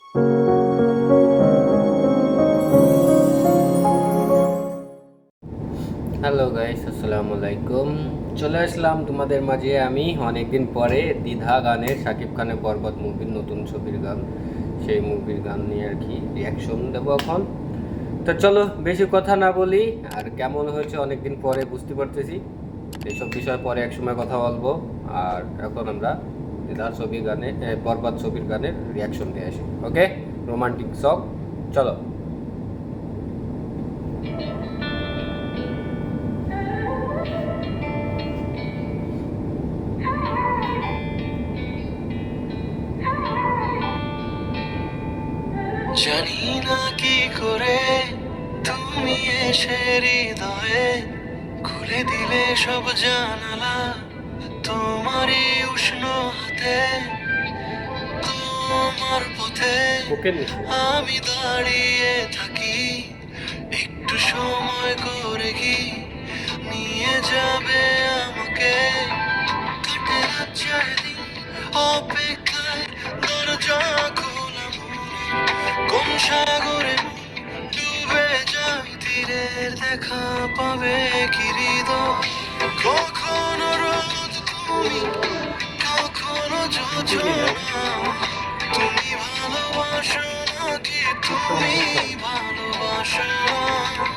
Hello guys, আসসালামু আলাইকুম। চলে আসলাম তোমাদের মাঝে আমি অনেকদিন পরে দ্বিধা গানের শাকিব খানের বরবাদ মুভির নতুন ছবির গান, সেই মুভির গান নিয়ে আর কি রিয়াকশন দেবো এখন। তো চলো বেশি কথা না বলি, আর কেমন হয়েছে অনেকদিন পরে বুঝতে পারতেছি, এইসব বিষয় পরে একসময় কথা বলবো। আর এখন আমরা দ্বিধা ছবি গানে বরবাদ ছবির গানের রিয়াকশন দিয়ে আসি। ওকে, রোমান্টিক সং, চলো। জানি না কি করে তুমি এসে হৃদয়ে খুলে দিলে সব জানালা, তোমারই উষ্ণ হাতে, তোমার পথে বুকের নিচে আমি দাঁড়িয়ে থাকি। একটু সময় করে কি নিয়ে যাবে আমাকে, কাটে রাত দিন অপেক্ষায়, দরজা খোলা কোন সাগরে ডুবে যাই, তীরের দেখা পাবে কি হৃদয়। কখনো রোদ তুমি, কখনো যোজনা, তুমি ভালোবাসো নাকি তুমি ভালোবাসো না।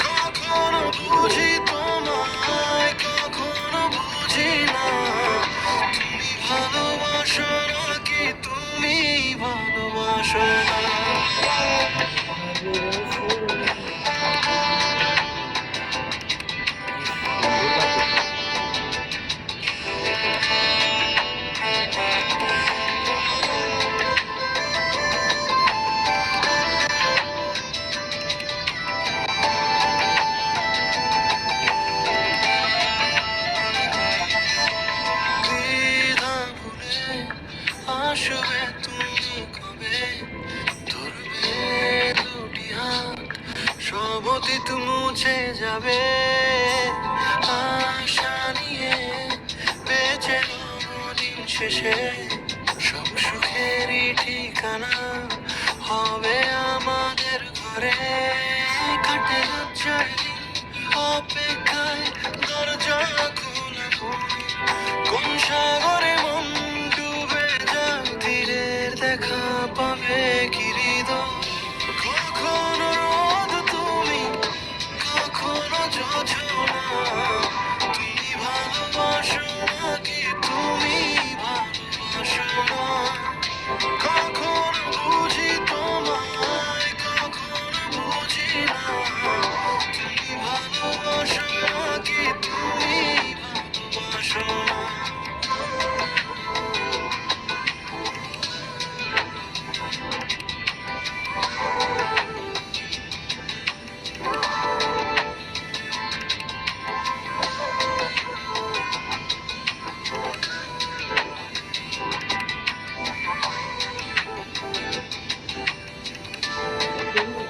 কখনো বুঝি তোমায়, কখনো বুঝি না, তুমি ভালোবাসো নাকি তুমি ভালোবাসো না। দ্বিধা ভুলে আসবে তুমি কবে, ধরবে দুটি হাত, সব অতীত মুছে যাবে। আশা নিয়ে বেঁচে রবো দিন শেষে, সব সুখেরই ঠিকানা হবে আমাদের ঘরে। কাটে লজ্জার দিন অপেক্ষায়, দরজা খোলা কোন সাগরে মন ডুবে যায়, তীরের দেখা পাবে কি হৃদয়। কখনো রোদ তুমি, কখনো যোজনা, তুমি ভালোবাসো নাকি তুমি ভালোবাসো না। কখনো বুঝি তোমায়, কখনো বুঝি না, তুমি ভালোবাসো নাকি তুমি ভালোবাসো না।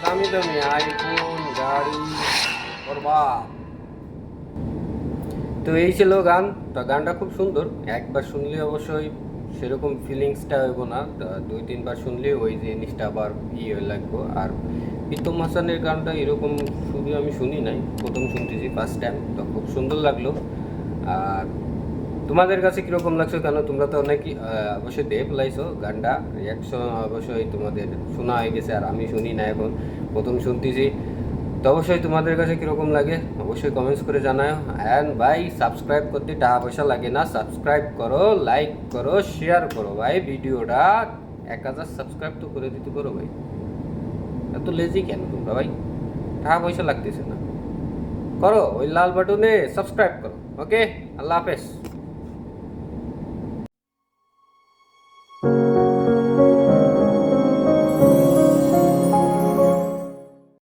দামি দামি আইফোন, গাড়ি, বরবাদ। তো এই ছিল গান। তো গানটা খুব সুন্দর, একবার শুনলে অবশ্যই সেরকম ফিলিংসটা হইব না, দুই তিনবার শুনলে ওই জিনিসটা আবার লাগবো। আর প্রীতম হাসানের গানটা এরকম শুধু আমি শুনি নাই, প্রথম শুনতেছি ফার্স্ট টাইম, তো খুব সুন্দর লাগলো। আর তোমাদের কাছে কীরকম লাগছে, কেন তোমরা তো অনেকই অবশ্যই দেব লাইছো গানটা, রিয়াকশন অবশ্যই তোমাদের শোনা হয়ে গেছে, আর আমি শুনি না, এখন প্রথম শুনতেছি। তো অবশ্যই তোমাদের কাছে কীরকম লাগে অবশ্যই কমেন্টস করে জানাও। অ্যান্ড ভাই, সাবস্ক্রাইব করতে টাকা পয়সা লাগে না, সাবস্ক্রাইব করো, লাইক করো, শেয়ার করো ভাই ভিডিওটা। 1000 সাবস্ক্রাইব তো করে দিতে পারো ভাই, এত লেজি কেন তোমরা ভাই? টাকা পয়সা লাগতেছে না, করো ওই লাল বাটনে সাবস্ক্রাইব করো। ওকে, আল্লাহ হাফেজ।